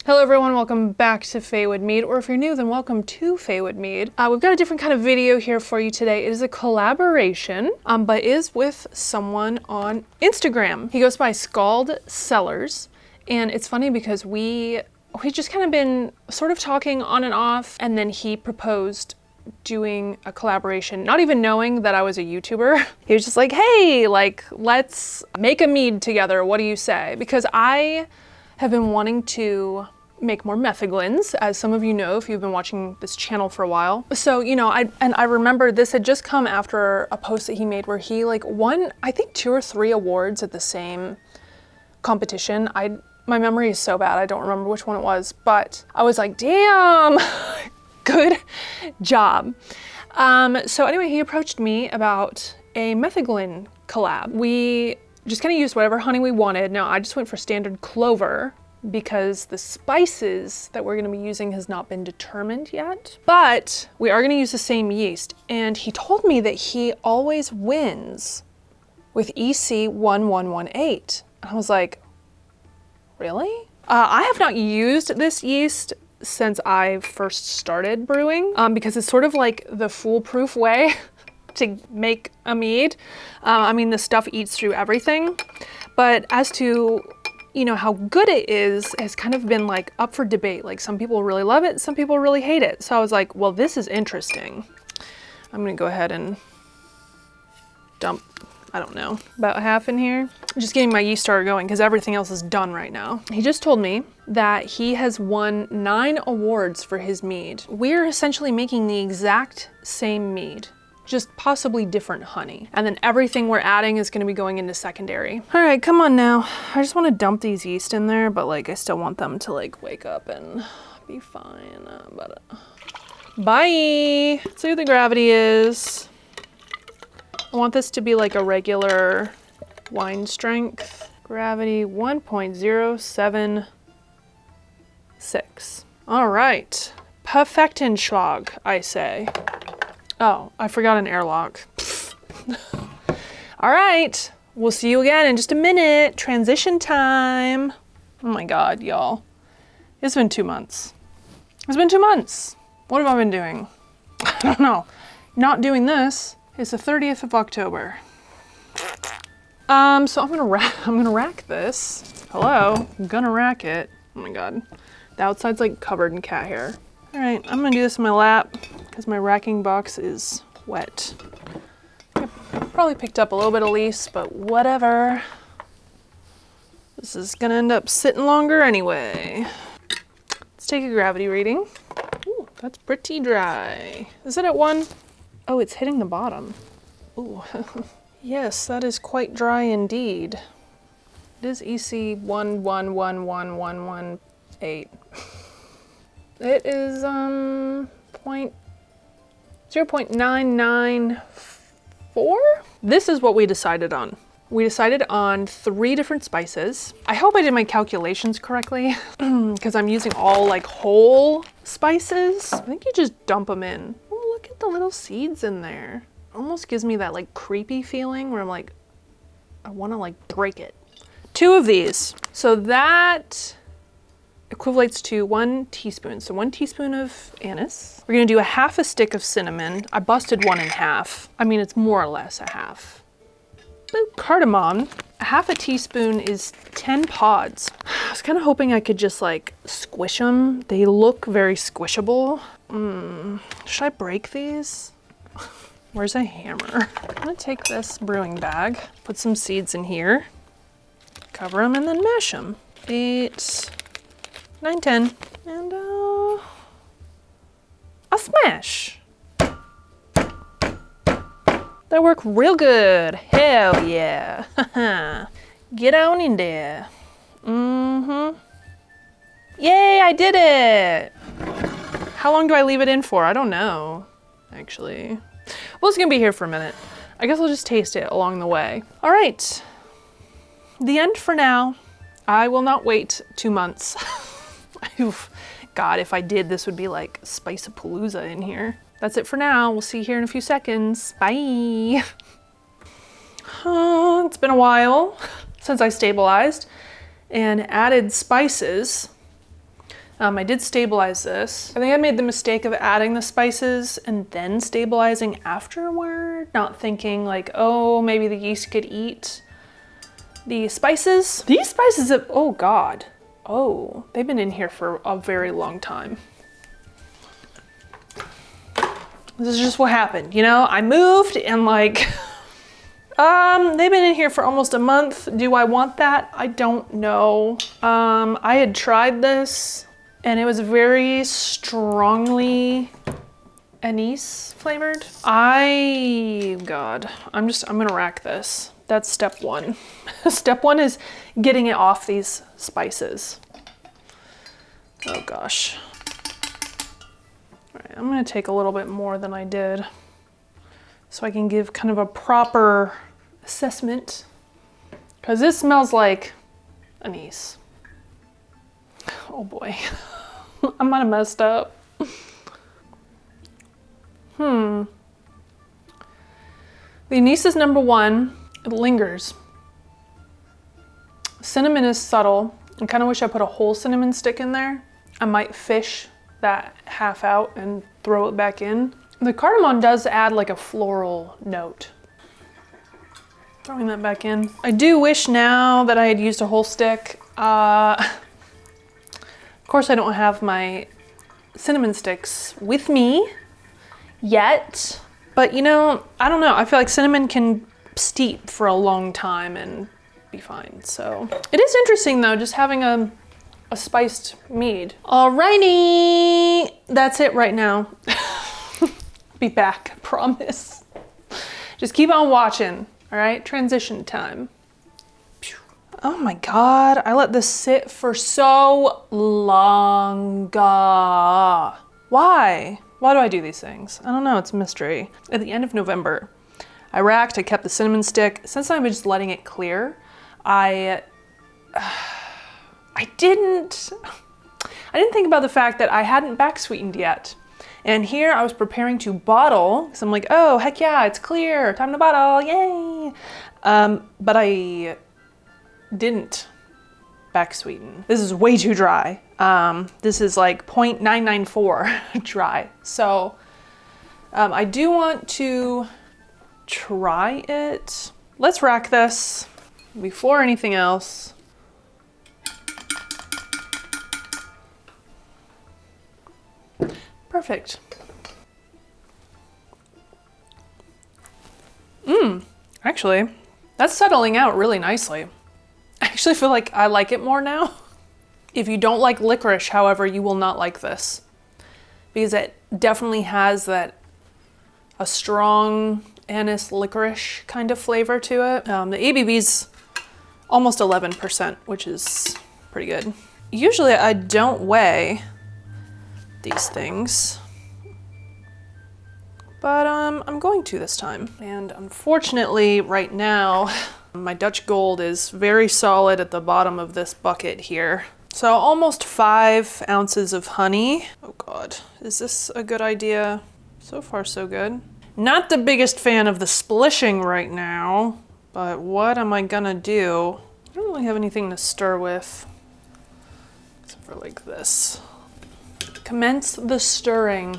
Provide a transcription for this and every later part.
Hello everyone, welcome back to Faewood Mead, or if you're new, then welcome to Faewood Mead. We've got a different kind of video here for you today. It is a collaboration, but is with someone on Instagram. He goes by Skald Cellars, and it's funny because we just kind of been sort of talking on and off, and then he proposed doing a collaboration, not even knowing that I was a YouTuber. He was just like, hey, like, let's make a mead together, what do you say? Because I have been wanting to make more Metheglins, as some of you know if you've been watching this channel for a while. So, you know, I remember this had just come after a post that he made where he like won, I think 2 or 3 awards at the same competition. My memory is so bad, I don't remember which one it was, but I was like, damn, good job. So anyway, he approached me about a Metheglin collab. We just kind of used whatever honey we wanted. Now I just went for standard clover because the spices that we're going to be using has not been determined yet, but we are going to use the same yeast. And he told me that he always wins with EC 1118. I was like, really? I have not used this yeast since I first started brewing because it's sort of like the foolproof way to make a mead. I mean, the stuff eats through everything, but as to, you know, how good it is has kind of been like up for debate. Like some people really love it, some people really hate it. So I was like, well, this is interesting. I'm gonna go ahead and dump, I don't know, about half in here. I'm just getting my yeast starter going because everything else is done right now. He just told me that he has won 9 awards for his mead. We're essentially making the exact same mead, just possibly different honey. And then everything we're adding is gonna be going into secondary. All right, come on now. I just wanna dump these yeast in there, but like I still want them to like wake up and be fine. Bye. Let's see what the gravity is. I want this to be like a regular wine strength. Gravity 1.076. All right, Perfektenschlag, I say. Oh, I forgot an airlock. All right, we'll see you again in just a minute. Transition time. Oh my God, y'all. It's been 2 months. It's been 2 months. What have I been doing? I don't know. Not doing this. It's the 30th of October. So I'm gonna rack this. Hello, I'm gonna rack it. Oh my God. The outside's like covered in cat hair. All right, I'm gonna do this in my lap because my racking box is wet. I probably picked up a little bit of lease, but whatever. This is gonna end up sitting longer anyway. Let's take a gravity reading. Ooh, that's pretty dry. Is it at 1? Oh, it's hitting the bottom. Ooh, yes, that is quite dry indeed. It is EC 11111118. It is 0.994. This is what we decided on. We decided on 3 different spices. I hope I did my calculations correctly because I'm using all like whole spices. I think you just dump them in. Oh, look at the little seeds in there. Almost gives me that like creepy feeling where I'm like, I want to like break it. 2 of these. So that equivalates to 1 teaspoon. So 1 teaspoon of anise. We're gonna do a half a stick of cinnamon. I busted 1 in half. I mean, it's more or less a half. Boop. Cardamom. A half a teaspoon is 10 pods. I was kind of hoping I could just like squish them. They look very squishable. Should I break these? Where's a hammer? I'm gonna take this brewing bag, put some seeds in here, cover them and then mash them. 8, 9, 10, and a smash. That worked real good. Hell yeah. Get on in there. Yay, I did it. How long do I leave it in for? I don't know, actually. Well, it's gonna be here for a minute. I guess I'll just taste it along the way. All right, the end for now. I will not wait 2 months. God, if I did, this would be like Spice-a-Palooza in here. That's it for now. We'll see you here in a few seconds. Bye. It's been a while since I stabilized and added spices. I did stabilize this. I think I made the mistake of adding the spices and then stabilizing afterward, not thinking like, oh, maybe the yeast could eat the spices. These spices have, oh God. Oh, they've been in here for a very long time. This is just what happened, you know? I moved and like, they've been in here for almost a month. Do I want that? I don't know. I had tried this and it was very strongly anise flavored. God, I'm gonna rack this. That's step one. Step one is getting it off these spices. Oh gosh. All right, I'm gonna take a little bit more than I did so I can give kind of a proper assessment, because this smells like anise. Oh boy, I might have messed up. The anise is number one. It lingers. Cinnamon is subtle. I kind of wish I put a whole cinnamon stick in there. I might fish that half out and throw it back in. The cardamom does add like a floral note. Throwing that back in. I do wish now that I had used a whole stick. Of course I don't have my cinnamon sticks with me yet, but you know, I don't know. I feel like cinnamon can steep for a long time and be fine. So it is interesting though, just having a spiced mead. Alrighty, that's it right now. Be back, I promise. Just keep on watching, all right? Transition time. Oh my God, I let this sit for so long. Why? Why do I do these things? I don't know, it's a mystery. At the end of November, I racked, I kept the cinnamon stick. Since I'm just letting it clear, I didn't think about the fact that I hadn't back sweetened yet. And here I was preparing to bottle, so I'm like, oh, heck yeah, it's clear, time to bottle, yay. But I didn't back sweeten. This is way too dry. This is like 0.994 dry. So I do want to try it. Let's rack this before anything else. Perfect. Actually, that's settling out really nicely. I actually feel like I like it more now. If you don't like licorice, however, you will not like this, because it definitely has a strong anise licorice kind of flavor to it. The ABV's almost 11%, which is pretty good. Usually I don't weigh these things, but I'm going to this time. And unfortunately right now, my Dutch Gold is very solid at the bottom of this bucket here. So almost 5 ounces of honey. Oh God, is this a good idea? So far so good. Not the biggest fan of the splishing right now, but what am I gonna do? I don't really have anything to stir with, except for like this. Commence the stirring.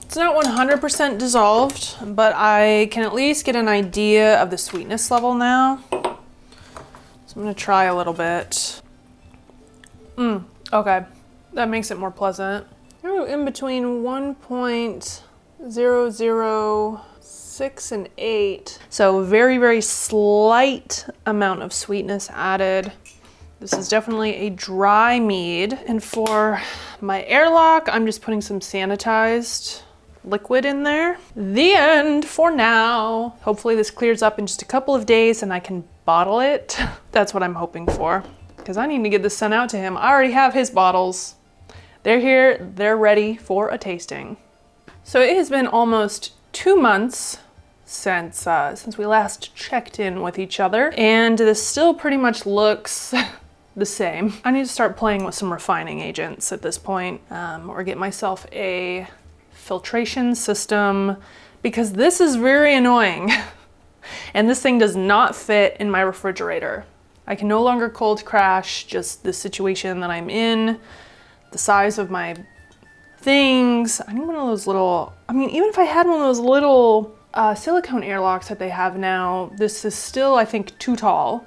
It's not 100% dissolved, but I can at least get an idea of the sweetness level now. So I'm gonna try a little bit. Okay, that makes it more pleasant. In between 1.006 and 8. So very, very slight amount of sweetness added. This is definitely a dry mead. And for my airlock, I'm just putting some sanitized liquid in there. The end for now. Hopefully this clears up in just a couple of days and I can bottle it. That's what I'm hoping for, because I need to get this sent out to him. I already have his bottles. They're here, they're ready for a tasting. So it has been almost 2 months since we last checked in with each other, and this still pretty much looks the same. I need to start playing with some refining agents at this point, or get myself a filtration system, because this is very annoying. And this thing does not fit in my refrigerator. I can no longer cold crash, just the situation that I'm in, the size of my things. I need one of those little, I mean, even if I had one of those little silicone airlocks that they have now, this is still, I think, too tall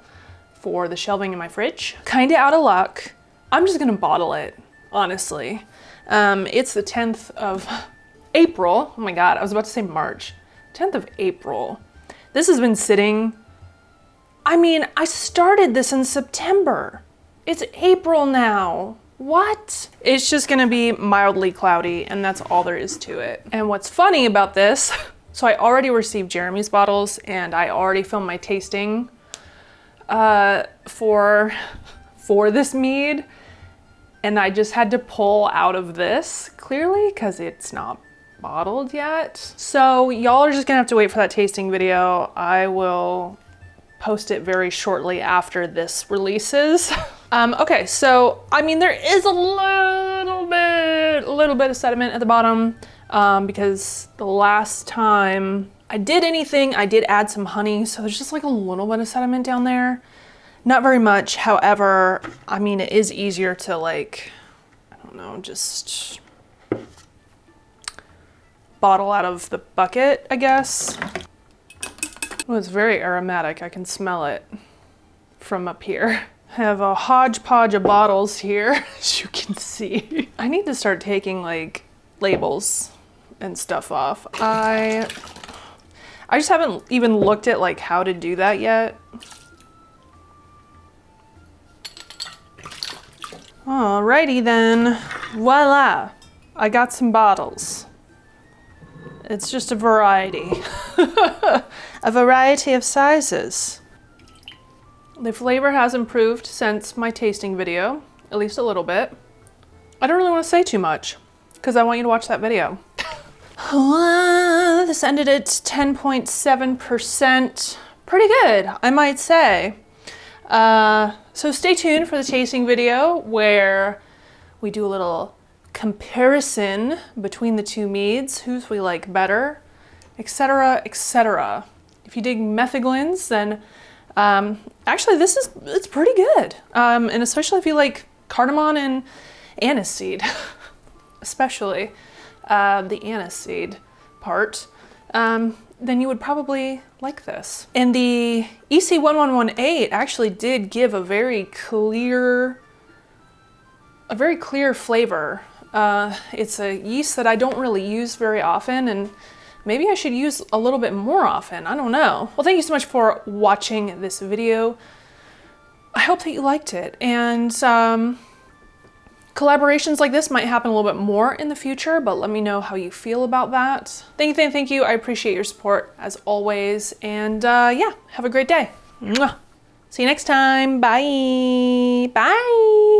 for the shelving in my fridge. Kinda out of luck. I'm just gonna bottle it, honestly. It's the 10th of April. Oh my God, I was about to say March. 10th of April. This has been sitting, I mean, I started this in September. It's April now. What? It's just gonna be mildly cloudy, and that's all there is to it. And what's funny about this, so I already received Jeremy's bottles and I already filmed my tasting for this mead, and I just had to pull out of this clearly because it's not bottled yet. So y'all are just gonna have to wait for that tasting video. I will post it very shortly after this releases. Okay, so I mean, there is a little bit of sediment at the bottom because the last time I did anything, I did add some honey, so there's just like a little bit of sediment down there. Not very much, however, I mean, it is easier to like, I don't know, just bottle out of the bucket, I guess. Oh, it's very aromatic. I can smell it from up here. I have a hodgepodge of bottles here, as you can see. I need to start taking like labels and stuff off. I just haven't even looked at like how to do that yet. Alrighty then, voila, I got some bottles. It's just a variety, a variety of sizes. The flavor has improved since my tasting video, at least a little bit. I don't really want to say too much because I want you to watch that video. This ended at 10.7%. Pretty good, I might say. So stay tuned for the tasting video where we do a little comparison between the two meads, whose we like better, etc., etc. If you dig Metheglins, then actually it's pretty good. And especially if you like cardamom and anise seed, especially the anise seed part, then you would probably like this. And the EC1118 actually did give a very clear flavor. It's a yeast that I don't really use very often, and maybe I should use a little bit more often. I don't know. Well, thank you so much for watching this video. I hope that you liked it, and collaborations like this might happen a little bit more in the future, but let me know how you feel about that. Thank you. I appreciate your support as always, and yeah, have a great day. Mwah. See you next time. Bye. Bye.